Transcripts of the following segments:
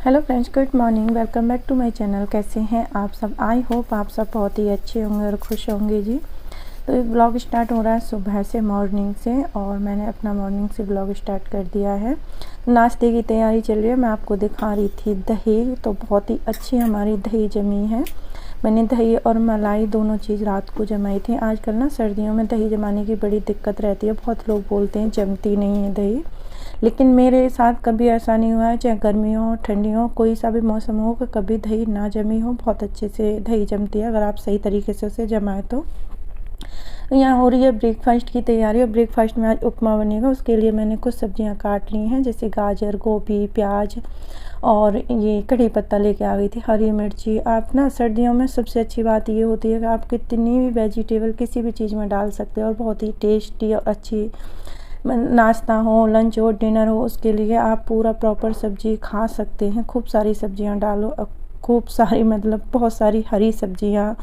Hello friends, good morning. Welcome back to my channel. कैसे हैं आप सब? आई होप आप सब बहुत ही अच्छे होंगे और खुश होंगे जी। तो ये ब्लॉग स्टार्ट हो रहा है सुबह से, मॉर्निंग से, और मैंने अपना मॉर्निंग से ब्लॉग स्टार्ट कर दिया है। नाश्ते की तैयारी चल रही है। मैं आपको दिखा रही थी दही, तो बहुत ही अच्छी हमारी दही जमी है। मैंने दही और मलाई दोनों चीज़ रात को जमाई थी। आजकल ना सर्दियों में दही जमाने की बड़ी दिक्कत रहती है। बहुत लोग बोलते हैं जमती नहीं है दही, लेकिन मेरे साथ कभी ऐसा नहीं हुआ है। चाहे गर्मी हो, ठंडी हो, कोई सा भी मौसम हो, कि कभी दही ना जमी हो। बहुत अच्छे से दही जमती है अगर आप सही तरीके से उसे जमाएं तो। यहाँ हो रही है ब्रेकफास्ट की तैयारी, और ब्रेकफास्ट में आज उपमा बनेगा। उसके लिए मैंने कुछ सब्जियां काट ली हैं, जैसे गाजर, गोभी, प्याज, और ये कढ़ी पत्ता लेके आ गई थी, हरी मिर्ची। आप ना सर्दियों में सबसे अच्छी बात ये होती है कि आप कितनी भी वेजिटेबल किसी भी चीज़ में डाल सकते हो, और बहुत ही टेस्टी और अच्छी नाश्ता हो, लंच हो, डिनर हो, उसके लिए आप पूरा प्रॉपर सब्जी खा सकते हैं। खूब सारी सब्जियां डालो, खूब सारी मतलब बहुत सारी हरी सब्जियां,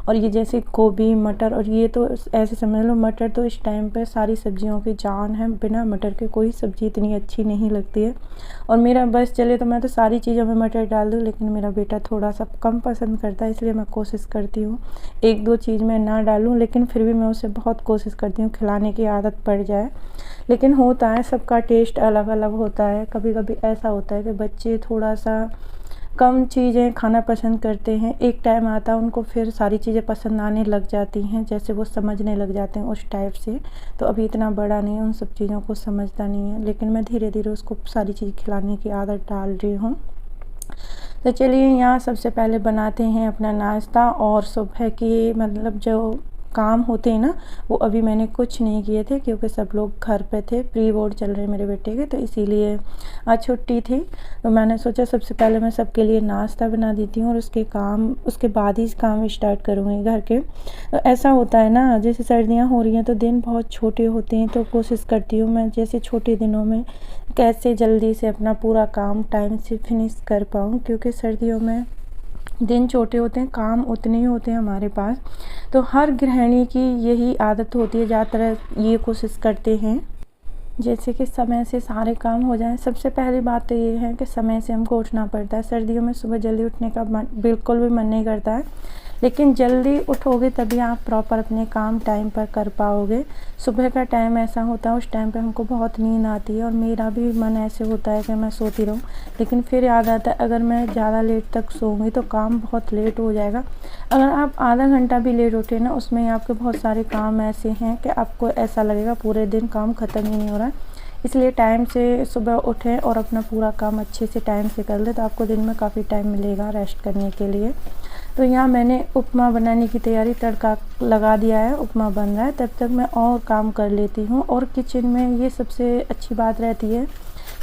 और ये जैसे गोभी, मटर, और ये तो ऐसे समझ लो मटर तो इस टाइम पे सारी सब्जियों की जान है। बिना मटर के कोई सब्ज़ी इतनी अच्छी नहीं लगती है। और मेरा बस चले तो मैं तो सारी चीज़ों में मटर डाल दूँ, लेकिन मेरा बेटा थोड़ा सा कम पसंद करता है, इसलिए मैं कोशिश करती हूँ एक दो चीज़ में ना डालूँ, लेकिन फिर भी मैं उसे बहुत कोशिश करती हूँ खिलाने की आदत पड़ जाए। लेकिन होता है, सबका टेस्ट अलग अलग होता है। कभी कभी ऐसा होता है कि बच्चे थोड़ा सा कम चीज़ें खाना पसंद करते हैं। एक टाइम आता है उनको फिर सारी चीज़ें पसंद आने लग जाती हैं, जैसे वो समझने लग जाते हैं उस टाइप से। तो अभी इतना बड़ा नहीं है, उन सब चीज़ों को समझता नहीं है, लेकिन मैं धीरे धीरे उसको सारी चीज़ खिलाने की आदत डाल रही हूँ। तो चलिए यहाँ सबसे पहले बनाते हैं अपना नाश्ता। और सुबह की मतलब जो काम होते हैं ना, वो अभी मैंने कुछ नहीं किए थे, क्योंकि सब लोग घर पे थे। प्री बोर्ड चल रहे मेरे बेटे के, तो इसीलिए आज छुट्टी थी। तो मैंने सोचा सबसे पहले मैं सबके लिए नाश्ता बना देती हूँ, और उसके बाद ही काम स्टार्ट करूँगी घर के। तो ऐसा होता है ना, जैसे सर्दियाँ हो रही हैं तो दिन बहुत छोटे होते हैं, तो कोशिश करती हूँ मैं जैसे छोटे दिनों में कैसे जल्दी से अपना पूरा काम टाइम से फिनिश कर पाऊँ, क्योंकि सर्दियों में दिन छोटे होते हैं, काम उतने ही होते हैं हमारे पास। तो हर गृहिणी की यही आदत होती है, ज़्यादातर ये कोशिश करते हैं जैसे कि समय से सारे काम हो जाएं। सबसे पहली बात तो ये है कि समय से हमको उठना पड़ता है। सर्दियों में सुबह जल्दी उठने का बिल्कुल भी मन नहीं करता है, लेकिन जल्दी उठोगे तभी आप प्रॉपर अपने काम टाइम पर कर पाओगे। सुबह का टाइम ऐसा होता है, उस टाइम पे हमको बहुत नींद आती है, और मेरा भी मन ऐसे होता है कि मैं सोती रहूं, लेकिन फिर याद आता है अगर मैं ज़्यादा लेट तक सोऊंगी तो काम बहुत लेट हो जाएगा। अगर आप आधा घंटा भी लेट उठे ना, उसमें आपके बहुत सारे काम ऐसे हैं कि आपको ऐसा लगेगा पूरे दिन काम ख़त्म ही नहीं हो रहा है। इसलिए टाइम से सुबह उठें और अपना पूरा काम अच्छे से टाइम से कर लें, तो आपको दिन में काफ़ी टाइम मिलेगा रेस्ट करने के लिए। तो यहाँ मैंने उपमा बनाने की तैयारी, तड़का लगा दिया है, उपमा बन रहा है। तब तक मैं और काम कर लेती हूँ। और किचन में ये सबसे अच्छी बात रहती है,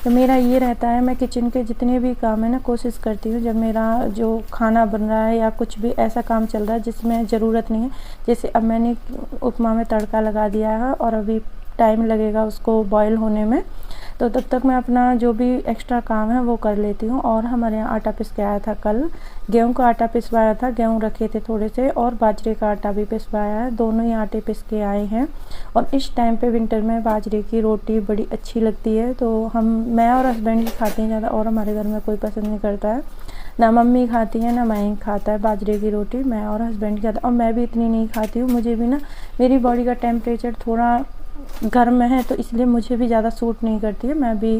तो मेरा ये रहता है मैं किचन के जितने भी काम है ना, कोशिश करती हूँ जब मेरा जो खाना बन रहा है या कुछ भी ऐसा काम चल रहा है जिसमें ज़रूरत नहीं है, जैसे अब मैंने उपमा में तड़का लगा दिया है और अभी टाइम लगेगा उसको बॉईल होने में, तो तब तक मैं अपना जो भी एक्स्ट्रा काम है वो कर लेती हूँ। और हमारे यहाँ आटा पिस के आया था कल, गेहूं का आटा पिसवाया था, गेहूं रखे थे थोड़े से, और बाजरे का आटा भी पिसवाया है। दोनों ही आटे पिस के आए हैं। और इस टाइम पे विंटर में बाजरे की रोटी बड़ी अच्छी लगती है, तो मैं और हस्बैंड ही खाते हैं ज़्यादा, और हमारे घर में कोई पसंद नहीं करता है। ना मम्मी खाती है ना मैं ही खाता है बाजरे की रोटी, मैं और हस्बैंड खाता। और मैं भी इतनी नहीं खाती हूँ, मुझे भी ना मेरी बॉडी का टेम्परेचर थोड़ा गर्म में है, तो इसलिए मुझे भी ज़्यादा सूट नहीं करती है। मैं भी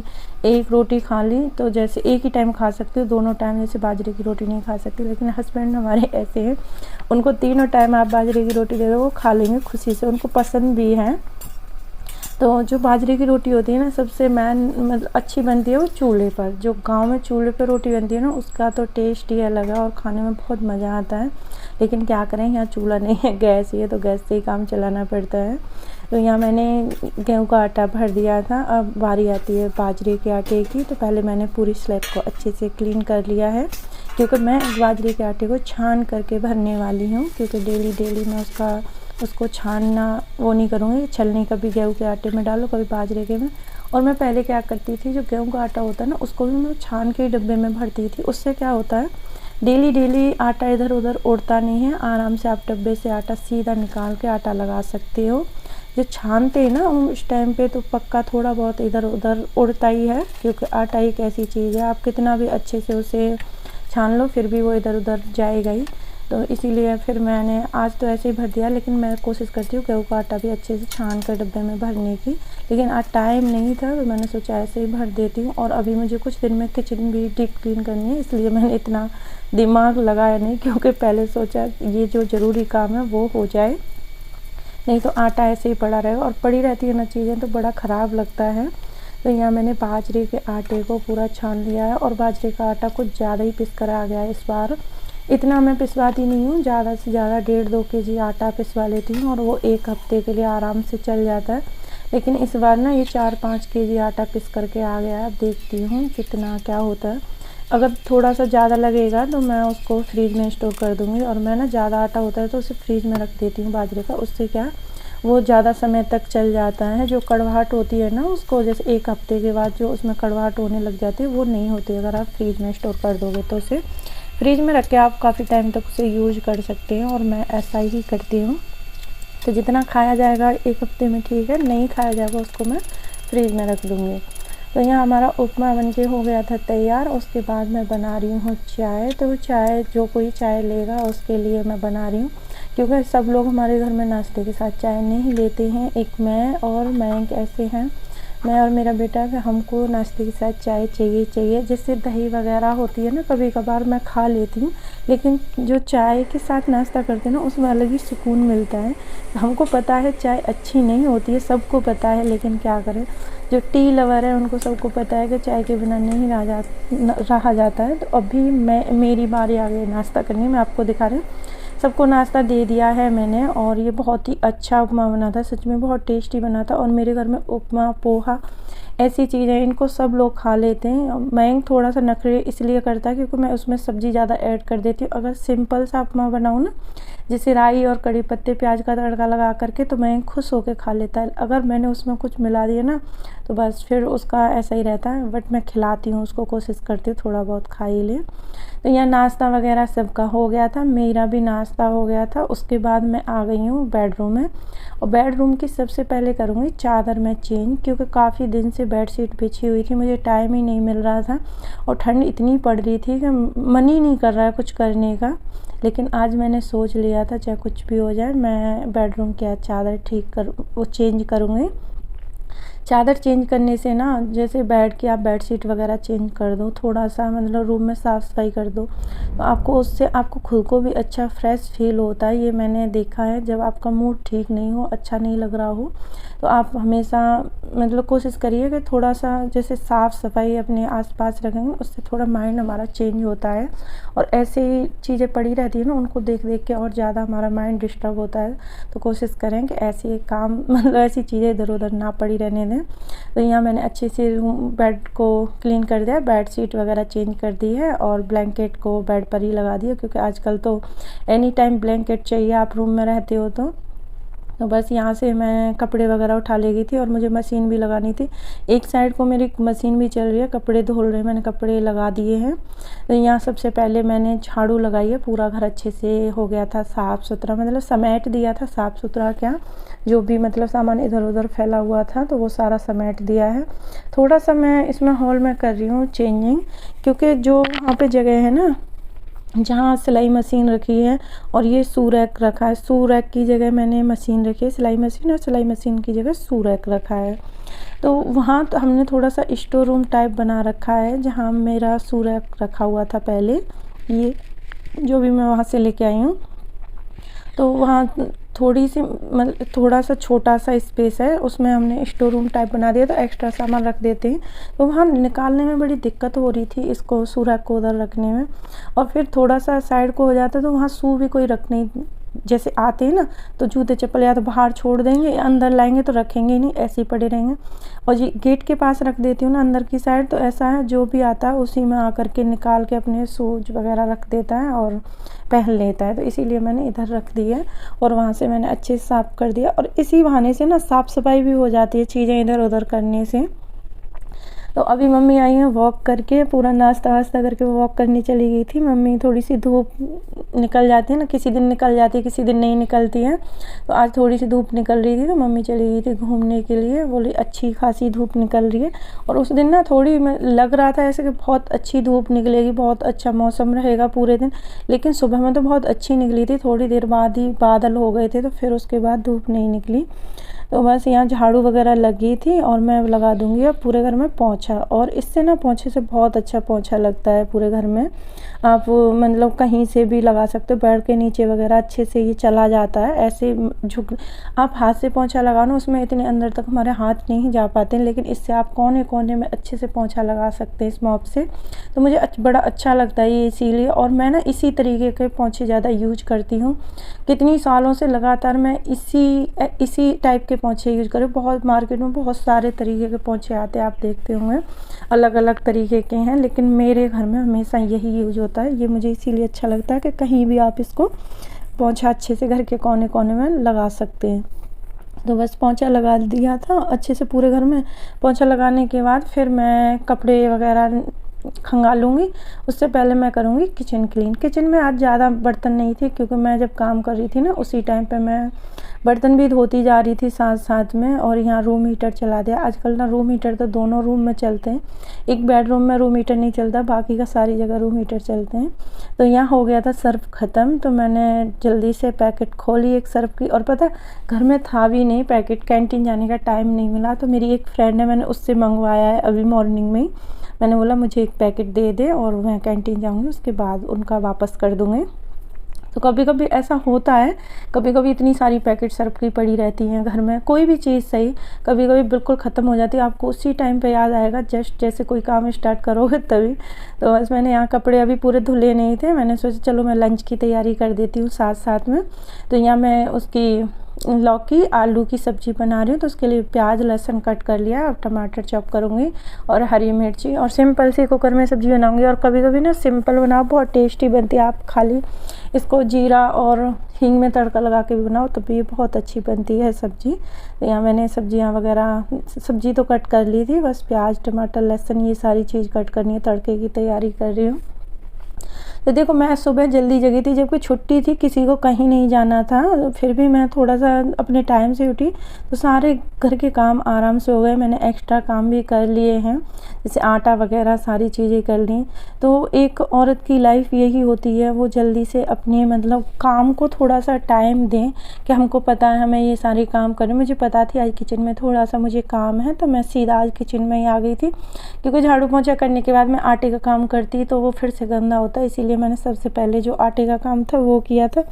एक रोटी खा ली तो जैसे एक ही टाइम खा सकती हूँ, दोनों टाइम जैसे बाजरे की रोटी नहीं खा सकती। लेकिन हस्बैंड हमारे ऐसे हैं, उनको तीनों टाइम आप बाजरे की रोटी दे दो वो खा लेंगे खुशी से, उनको पसंद भी है। तो जो बाजरे की रोटी होती है ना, सबसे मतलब अच्छी बनती है वो चूल्हे पर। जो गांव में चूल्हे पर रोटी बनती है ना, उसका तो टेस्ट ही अलग है और खाने में बहुत मज़ा आता है। लेकिन क्या करें, यहाँ चूल्हा नहीं है, गैस ही है, तो गैस से ही काम चलाना पड़ता है। तो यहाँ मैंने गेहूं का आटा भर दिया था, अब बारी आती है बाजरे के आटे की। तो पहले मैंने पूरी स्लैब को अच्छे से क्लीन कर लिया है, क्योंकि मैं बाजरे के आटे को छान करके भरने वाली हूँ, क्योंकि डेली मैं उसको छानना वो नहीं करूँगी। छलनी कभी गेहूं के आटे में डालो, कभी बाजरे के में। और मैं पहले क्या करती थी, जो गेहूं का आटा होता है ना, उसको भी मैं छान के डब्बे में भरती थी। उससे क्या होता है, डेली आटा इधर उधर उड़ता नहीं है, आराम से आप डब्बे से आटा सीधा निकाल के आटा लगा सकते हो। जो छानते हैं ना उस टाइम पे तो पक्का थोड़ा बहुत इधर उधर उड़ता ही है, क्योंकि आटा एक ऐसी चीज़ है आप कितना भी अच्छे से उसे छान लो फिर भी वो इधर उधर जाएगा ही। तो इसीलिए फिर मैंने आज तो ऐसे ही भर दिया, लेकिन मैं कोशिश करती हूँ गेहूँ का आटा भी अच्छे से छान कर डब्बे में भरने की, लेकिन आज टाइम नहीं था तो मैंने सोचा ऐसे ही भर देती हूँ। और अभी मुझे कुछ दिन में किचन भी डीप क्लीन करनी है, इसलिए मैंने इतना दिमाग लगाया नहीं, क्योंकि पहले सोचा ये जो ज़रूरी काम है वो हो जाए, नहीं तो आटा ऐसे ही पड़ा रहेगा और पड़ी रहती है ना चीज़ें तो बड़ा ख़राब लगता है। तो यहाँ मैंने बाजरे के आटे को पूरा छान लिया है, और बाजरे का आटा कुछ ज़्यादा ही पिस कर आ गया है इस बार। इतना मैं पिसवाती नहीं हूँ, ज़्यादा से ज़्यादा 1.5-2 kg आटा पिसवा लेती हूँ और वो 1 हफ्ते के लिए आराम से चल जाता है। लेकिन इस बार ना ये 4-5 kg आटा पिस करके आ गया है। अब देखती हूँ कितना क्या होता है, अगर थोड़ा सा ज़्यादा लगेगा तो मैं उसको फ्रीज में स्टोर कर दूँगी। और मैं ना ज़्यादा आटा होता है तो उसे फ्रीज में रख देती हूँ बाजरे का, उससे क्या वो ज़्यादा समय तक चल जाता है। जो कड़वाहट होती है ना उसको, जैसे 1 हफ्ते के बाद जो उसमें कड़वाहट होने लग जाती है वो नहीं होती अगर आप फ्रीज में स्टोर कर दोगे तो। उसे फ्रीज में रख के आप काफ़ी टाइम तक उसे यूज कर सकते हैं, और मैं ऐसा ही करती हूँ। तो जितना खाया जाएगा 1 हफ्ते में ठीक है, नहीं खाया जाएगा उसको मैं फ्रीज में रख दूँगी। तो यहाँ हमारा उपमा बनके हो गया था तैयार। उसके बाद मैं बना रही हूँ चाय। तो चाय जो कोई चाय लेगा उसके लिए मैं बना रही हूँ, क्योंकि सब लोग हमारे घर में नाश्ते के साथ चाय नहीं लेते हैं। एक मैं और मयंक ऐसे हैं, मैं और मेरा बेटा, कि हमको नाश्ते के साथ चाय चाहिए। जिससे दही वगैरह होती है ना कभी कभार मैं खा लेती हूँ, लेकिन जो चाय के साथ नाश्ता करते हैं ना उसमें अलग ही सुकून मिलता है। हमको पता है चाय अच्छी नहीं होती है, सबको पता है, लेकिन क्या करें, जो टी लवर है उनको सबको पता है कि चाय के बिना नहीं रहा जाता है। तो अभी मेरी बारी आ गई नाश्ता करनी। मैं आपको दिखा रही हूँ, सबको नाश्ता दे दिया है मैंने, और ये बहुत ही अच्छा उपमा बना था, सच में बहुत टेस्टी बना था। और मेरे घर में उपमा पोहा ऐसी चीज़ें इनको सब लोग खा लेते हैं। मैं थोड़ा सा नखरे इसलिए करता है क्योंकि मैं उसमें सब्ज़ी ज़्यादा ऐड कर देती हूँ। अगर सिंपल सा उपमा बनाऊँ ना, जैसे राई और कड़ी पत्ते प्याज का तड़का लगा करके, तो मैं खुश होकर खा लेता है। अगर मैंने उसमें कुछ मिला दिया ना तो बस फिर उसका ऐसा ही रहता है। बट मैं खिलाती हूँ उसको, कोशिश करती हूँ थोड़ा बहुत खा ही ले। तो यहाँ नाश्ता वगैरह सबका हो गया था, मेरा भी नाश्ता हो गया था। उसके बाद मैं आ गई हूँ बेडरूम में, और बेडरूम की सबसे पहले करूँगी चादर में चेंज, क्योंकि काफ़ी दिन से बेडशीट बिछी हुई थी, मुझे टाइम ही नहीं मिल रहा था, और ठंड इतनी पड़ रही थी कि मन ही नहीं कर रहा है कुछ करने का। लेकिन आज मैंने सोच लिया था चाहे कुछ भी हो जाए मैं बेडरूम की आज चादर वो चेंज करूँगी। चादर चेंज करने से ना, जैसे बेड की आप बेडशीट वगैरह चेंज कर दो, थोड़ा सा मतलब रूम में साफ़ सफाई कर दो, तो आपको उससे आपको खुद को भी अच्छा फ्रेश फील होता है। ये मैंने देखा है, जब आपका मूड ठीक नहीं हो, अच्छा नहीं लग रहा हो, तो आप हमेशा मतलब कोशिश करिए कि थोड़ा सा जैसे साफ़ सफाई अपने आसपास रखेंगे, उससे थोड़ा माइंड हमारा चेंज होता है। और ऐसे ही चीज़ें पड़ी रहती है ना, उनको देख देख के और ज़्यादा हमारा माइंड डिस्टर्ब होता है। तो कोशिश करें कि ऐसे काम मतलब ऐसी चीज़ें इधर उधर ना पड़ी रहने दें। तो यहाँ मैंने अच्छे से बेड को क्लीन कर दिया, बेड शीट वगैरह चेंज कर दी है, और ब्लैंकेट को बेड पर ही लगा दिया, क्योंकि आजकल तो एनी टाइम ब्लैंकेट चाहिए आप रूम में रहते हो। तो बस यहाँ से मैं कपड़े वगैरह उठा ले गई थी, और मुझे मशीन भी लगानी थी। एक साइड को मेरी मशीन भी चल रही है, कपड़े धुल रहे हैं, मैंने कपड़े लगा दिए हैं। तो यहाँ सबसे पहले मैंने झाड़ू लगाई है, पूरा घर अच्छे से हो गया था साफ़ सुथरा, मतलब समेट दिया था साफ़ सुथरा, क्या जो भी मतलब सामान इधर उधर फैला हुआ था तो वो सारा समेट दिया है। थोड़ा सा मैं इसमें हॉल में कर रही हूँ चेंजिंग, क्योंकि जो वहाँ पे जगह है ना जहाँ सिलाई मशीन रखी है और ये शू रैक रखा है, शू रैक की जगह मैंने मशीन रखी है सिलाई मशीन, और सिलाई मशीन की जगह शू रैक रखा है। तो वहाँ तो हमने थोड़ा सा स्टोर रूम टाइप बना रखा है, जहाँ मेरा शू रैक रखा हुआ था पहले, ये जो भी मैं वहाँ से लेके आई हूँ। तो वहाँ थोड़ी सी मतलब थोड़ा सा छोटा सा स्पेस है, उसमें हमने स्टोर रूम टाइप बना दिया, तो एक्स्ट्रा सामान रख देते हैं। तो वहाँ निकालने में बड़ी दिक्कत हो रही थी, इसको शू रैक को उधर रखने में। और फिर थोड़ा सा साइड को हो जाता तो वहाँ शू भी कोई रख नहीं, जैसे आते हैं ना तो जूते चप्पल या तो बाहर छोड़ देंगे, अंदर लाएंगे तो रखेंगे ही नहीं, ऐसे ही पड़े रहेंगे। और ये गेट के पास रख देती हूँ ना अंदर की साइड, तो ऐसा है जो भी आता है उसी में आकर के निकाल के अपने शूज वगैरह रख देता है और पहन लेता है। तो इसीलिए मैंने इधर रख दी है, और वहाँ से मैंने अच्छे से साफ़ कर दिया, और इसी बहाने से ना साफ़ सफाई भी हो जाती है चीज़ें इधर उधर करने से। तो अभी मम्मी आई हैं वॉक करके, पूरा नाश्ता वास्ता करके वॉक करने चली गई थी। मम्मी थोड़ी सी धूप निकल जाती है ना, किसी दिन निकल जाती है किसी दिन नहीं निकलती है। तो आज थोड़ी सी धूप निकल रही थी तो मम्मी चली गई थी घूमने के लिए, बोली अच्छी खासी धूप निकल रही है। और उस दिन ना थोड़ी लग रहा था ऐसे कि बहुत अच्छी धूप निकलेगी, बहुत अच्छा मौसम रहेगा पूरे दिन, लेकिन सुबह में तो बहुत अच्छी निकली थी, थोड़ी देर बाद ही बादल हो गए थे तो फिर उसके बाद धूप नहीं निकली। तो बस यहाँ झाड़ू वगैरह लगी थी और मैं लगा दूंगी अब पूरे घर में पोंछा। और इससे ना पोंछे से बहुत अच्छा पोंछा लगता है पूरे घर में। आप मतलब कहीं से भी लगा सकते हो, बेड के नीचे वगैरह अच्छे से ये चला जाता है। ऐसे झुक आप हाथ से पोंछा लगाओ ना, उसमें इतने अंदर तक हमारे हाथ नहीं जा पाते, लेकिन इससे आप कोने कोने में अच्छे से पोंछा लगा सकते हैं इस मॉप से। तो मुझे बड़ा अच्छा लगता है ये इसीलिए। और मैं ना इसी तरीके के पोंछे ज़्यादा यूज करती हूँ। कितनी सालों से लगातार मैं इसी टाइप के पोंछे यूज करें। बहुत मार्केट में बहुत सारे तरीके के पोंछे आते हैं, आप देखते होंगे अलग अलग तरीके के हैं, लेकिन मेरे घर में हमेशा यही यूज होता है। ये मुझे इसीलिए अच्छा लगता है कि कहीं भी आप इसको पोंछा अच्छे से घर के कोने कोने में लगा सकते हैं। तो बस पोंछा लगा दिया था अच्छे से पूरे घर में। पोंछा लगाने के बाद फिर मैं कपड़े वगैरह खंगालूँगी। उससे पहले मैं करूँगी किचन क्लीन। किचन में आज ज़्यादा बर्तन नहीं थे क्योंकि मैं जब काम कर रही थी ना उसी टाइम पे मैं बर्तन भी धोती जा रही थी साथ साथ में। और यहाँ रूम हीटर चला दिया। आजकल ना रूम हीटर तो दोनों रूम में चलते हैं, एक बेडरूम में रूम हीटर नहीं चलता, बाकी का सारी जगह रूम हीटर चलते हैं। तो यहाँ हो गया था सर्फ ख़त्म, तो मैंने जल्दी से पैकेट खोली एक सर्फ की। और पता घर में था भी नहीं पैकेट, कैंटीन जाने का टाइम नहीं मिला। तो मेरी एक फ्रेंड है, मैंने उससे मंगवाया है अभी मॉर्निंग में ही। मैंने बोला मुझे एक पैकेट दे दे और मैं कैंटीन जाऊंगी उसके बाद उनका वापस कर दूंगी। तो कभी कभी ऐसा होता है, कभी कभी इतनी सारी पैकेट सर्फ की पड़ी रहती हैं घर में, कोई भी चीज़ सही कभी कभी बिल्कुल ख़त्म हो जाती है, आपको उसी टाइम पे याद आएगा जस्ट जैसे कोई काम स्टार्ट करोगे तभी। तो बस मैंने यहाँ कपड़े अभी पूरे धुले नहीं थे, मैंने सोचा चलो मैं लंच की तैयारी कर देती हूँ साथ साथ में। तो यहाँ मैं उसकी लौकी आलू की सब्ज़ी बना रही हूँ, तो उसके लिए प्याज लहसुन कट कर लिया और टमाटर चॉप करूँगी और हरी मिर्ची, और सिंपल सी कुकर में सब्ज़ी बनाऊँगी। और कभी कभी ना सिंपल बनाओ बहुत टेस्टी बनती है, आप खाली इसको जीरा और हींग में तड़का लगा के भी बनाओ तो भी ये बहुत अच्छी बनती है सब्ज़ी। तो यहाँ मैंने सब्जियाँ वगैरह सब्ज़ी तो कट कर ली थी, बस प्याज टमाटर लहसुन ये सारी चीज़ कट करनी है, तड़के की तैयारी कर रही हूँ। तो देखो मैं सुबह जल्दी जगी थी, जबकि छुट्टी थी, किसी को कहीं नहीं जाना था, फिर भी मैं थोड़ा सा अपने टाइम से उठी तो सारे घर के काम आराम से हो गए। मैंने एक्स्ट्रा काम भी कर लिए हैं, जैसे आटा वगैरह सारी चीज़ें कर ली। तो एक औरत की लाइफ यही होती है, वो जल्दी से अपने मतलब काम को थोड़ा सा टाइम दें कि हमको पता है हमें ये सारे काम करने। मुझे पता थी आज किचन में थोड़ा सा मुझे काम है, तो मैं सीधा आज किचन में ही आ गई थी, क्योंकि झाड़ू पोंछा करने के बाद मैं आटे का काम करती तो वो फिर से गंदा होता है, इसीलिए मैंने सबसे पहले जो आटे का काम था वो किया था।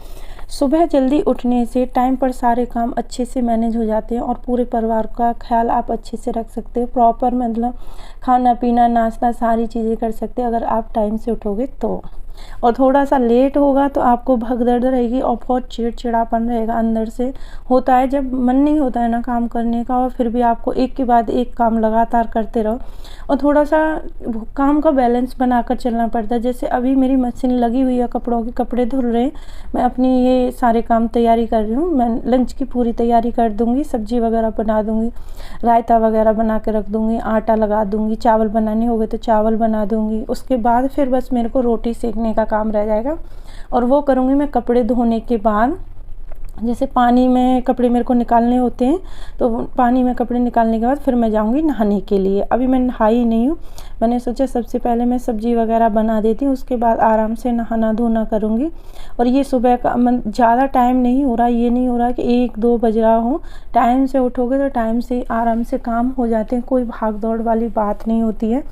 सुबह जल्दी उठने से टाइम पर सारे काम अच्छे से मैनेज हो जाते हैं और पूरे परिवार का ख्याल आप अच्छे से रख सकते हो। प्रॉपर मतलब खाना पीना नाश्ता सारी चीज़ें कर सकते हैं अगर आप टाइम से उठोगे तो। और थोड़ा सा लेट होगा तो आपको भगदड़ रहेगी और बहुत चिड़चिड़ापन रहेगा अंदर से। होता है जब मन नहीं होता है ना काम करने का, और फिर भी आपको एक के बाद एक काम लगातार करते रहो, और थोड़ा सा काम का बैलेंस बनाकर चलना पड़ता है। जैसे अभी मेरी मशीन लगी हुई है, कपड़ों के कपड़े धुल रहे हैं, मैं अपनी ये सारे काम तैयारी कर रही हूँ। मैं लंच की पूरी तैयारी कर दूँगी, सब्जी वगैरह बना दूँगी, रायता वगैरह बना के रख दूँगी, आटा लगा दूँगी, चावल बनाने हो गए तो चावल बना दूँगी। उसके बाद फिर बस मेरे को रोटी सेकने का काम रह जाएगा, और वो करूँगी मैं कपड़े धोने के बाद। जैसे पानी में कपड़े मेरे को निकालने होते हैं, तो पानी में कपड़े निकालने के बाद फिर मैं जाऊंगी नहाने के लिए। अभी मैं नहाई नहीं हूँ, मैंने सोचा सबसे पहले मैं सब्जी वगैरह बना देती हूँ, उसके बाद आराम से नहाना धोना करूँगी। और ये सुबह का ज़्यादा टाइम नहीं हो रहा, ये नहीं हो रहा कि 1-2 बज रहा हो। टाइम से उठोगे तो टाइम से आराम से काम हो जाते हैं, कोई भाग दौड़ वाली बात नहीं होती है।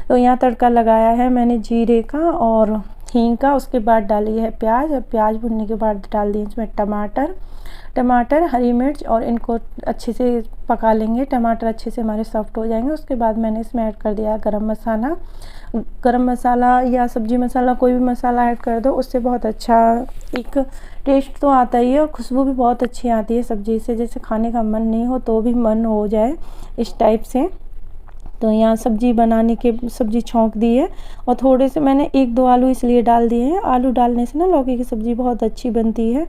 तो यहाँ तड़का लगाया है मैंने जीरे का और हींग का, उसके बाद डाली है प्याज, और प्याज भुनने के बाद डाल दिए इसमें टमाटर हरी मिर्च, और इनको अच्छे से पका लेंगे। टमाटर अच्छे से हमारे सॉफ्ट हो जाएंगे। उसके बाद मैंने इसमें ऐड कर दिया गरम मसाला या सब्जी मसाला, कोई भी मसाला ऐड कर दो, उससे बहुत अच्छा एक टेस्ट तो आता ही है और खुशबू भी बहुत अच्छी आती है सब्जी से, जैसे खाने का मन नहीं हो तो भी मन हो जाए इस टाइप से। तो यहाँ सब्जी छौंक दी है, और थोड़े से मैंने 1-2 आलू इसलिए डाल दिए हैं, आलू डालने से ना लौकी की सब्ज़ी बहुत अच्छी बनती है।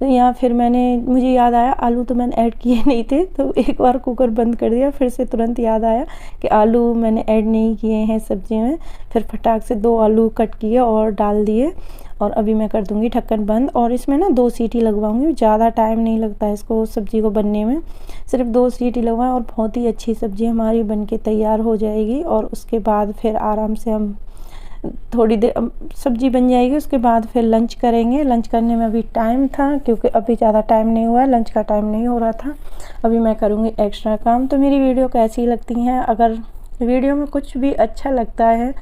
तो यहाँ फिर मुझे याद आया आलू तो मैंने ऐड किए नहीं थे, तो एक बार कुकर बंद कर दिया, फिर से तुरंत याद आया कि आलू मैंने ऐड नहीं किए हैं सब्ज़ी में। फिर फटाक से 2 आलू कट किए और डाल दिए, और अभी मैं कर दूंगी ढक्कन बंद और इसमें ना 2 सीटी लगवाऊंगी। ज़्यादा टाइम नहीं लगता है इसको सब्ज़ी को बनने में, सिर्फ 2 सीटी लगवाएं और बहुत ही अच्छी सब्ज़ी हमारी बन के तैयार हो जाएगी। और उसके बाद फिर आराम से हम थोड़ी देर सब्ज़ी बन जाएगी, उसके बाद फिर लंच करेंगे। लंच करने में अभी टाइम था क्योंकि अभी ज़्यादा टाइम नहीं हुआ है, लंच का टाइम नहीं हो रहा था। अभी मैं करूँगी एक्स्ट्रा काम। तो मेरी वीडियो कैसी लगती हैं, अगर वीडियो में कुछ भी अच्छा लगता है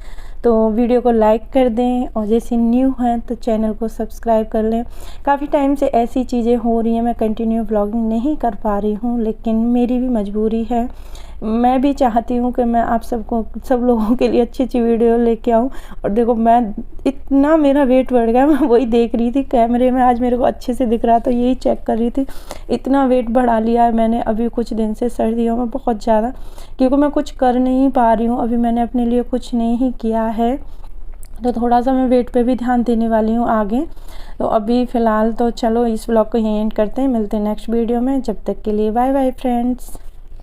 तो वीडियो को लाइक कर दें और जैसे न्यू हैं तो चैनल को सब्सक्राइब कर लें। काफ़ी टाइम से ऐसी चीज़ें हो रही हैं, मैं कंटिन्यू व्लॉगिंग नहीं कर पा रही हूँ, लेकिन मेरी भी मजबूरी है। मैं भी चाहती हूँ कि मैं आप सब लोगों के लिए अच्छी अच्छी वीडियो लेके आऊँ। और देखो मैं इतना मेरा वेट बढ़ गया, मैं वही देख रही थी कैमरे में, आज मेरे को अच्छे से दिख रहा था, यही चेक कर रही थी। इतना वेट बढ़ा लिया है मैंने अभी कुछ दिन से, सर्दियों में बहुत ज़्यादा, क्योंकि मैं कुछ कर नहीं पा रही हूँ। अभी मैंने अपने लिए कुछ नहीं किया है, तो थोड़ा सा मैं वेट पे भी ध्यान देने वाली हूँ आगे। तो अभी फ़िलहाल तो चलो इस व्लॉग को यहीं एंड करते हैं, मिलते हैं नेक्स्ट वीडियो में। जब तक के लिए बाय बाय फ्रेंड्स।